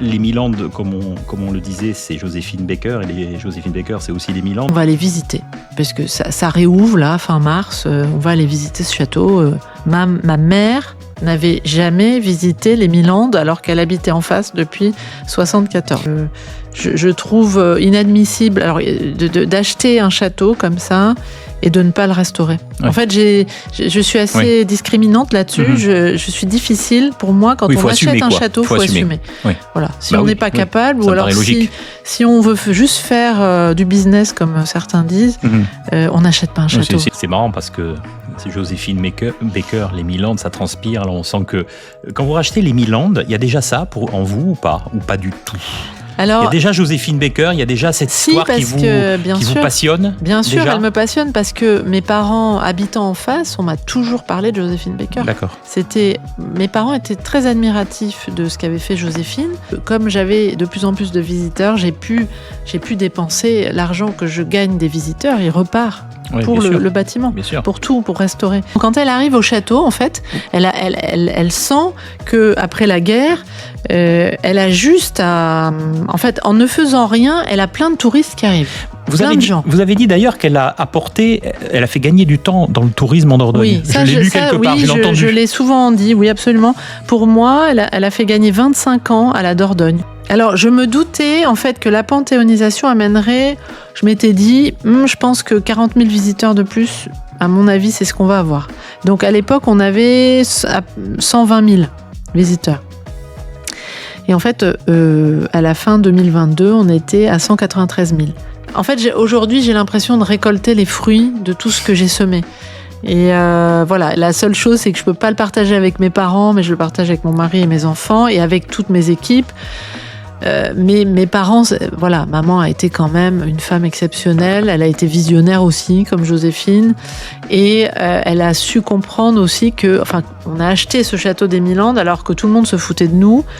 Les Milandes, comme on le disait, c'est Joséphine Baker, et les Joséphine Baker, c'est aussi les Milandes. On va aller visiter, parce que ça réouvre là, fin mars, on va aller visiter ce château. Ma mère n'avait jamais visité les Milandes alors qu'elle habitait en face depuis 1974. Je trouve inadmissible d'acheter un château comme ça et de ne pas le restaurer. Ouais. En fait, je suis assez discriminante là-dessus. Je suis difficile pour moi quand on achète un château, il faut assumer. Oui. Voilà. Si on n'est pas capable, ou alors si on veut juste faire du business comme certains disent, on n'achète pas un château. C'est marrant parce que c'est Joséphine Baker, les Milandes, ça transpire. Alors on sent que quand vous rachetez les Milandes, il y a déjà ça en vous ou pas du tout? Alors, il y a déjà Joséphine Baker, il y a déjà cette histoire qui vous passionne. Bien sûr, elle me passionne parce que mes parents habitant en face, on m'a toujours parlé de Joséphine Baker. D'accord. Mes parents étaient très admiratifs de ce qu'avait fait Joséphine. Comme j'avais de plus en plus de visiteurs, j'ai pu dépenser l'argent que je gagne des visiteurs, il repart. Pour le bâtiment, pour tout, pour restaurer. Quand elle arrive au château, en fait, elle sent que après la guerre, elle a juste à, en fait, en ne faisant rien, elle a plein de touristes qui arrivent. Vous avez dit d'ailleurs qu'elle a fait gagner du temps dans le tourisme en Dordogne. Oui, ça, je l'ai lu quelque part, je l'ai entendu. Je l'ai souvent dit, oui, absolument. Pour moi, elle a fait gagner 25 ans à la Dordogne. Alors, je me doutais en fait que la panthéonisation amènerait, je m'étais dit, je pense que 40 000 visiteurs de plus, à mon avis, c'est ce qu'on va avoir. Donc, à l'époque, on avait 120 000 visiteurs. Et en fait, à la fin 2022, on était à 193 000. En fait, aujourd'hui, j'ai l'impression de récolter les fruits de tout ce que j'ai semé. Et voilà, la seule chose, c'est que je peux pas le partager avec mes parents, mais je le partage avec mon mari et mes enfants et avec toutes mes équipes. Mais mes parents, voilà, maman a été quand même une femme exceptionnelle. Elle a été visionnaire aussi, comme Joséphine, et elle a su comprendre aussi on a acheté ce château des Milandes alors que tout le monde se foutait de nous.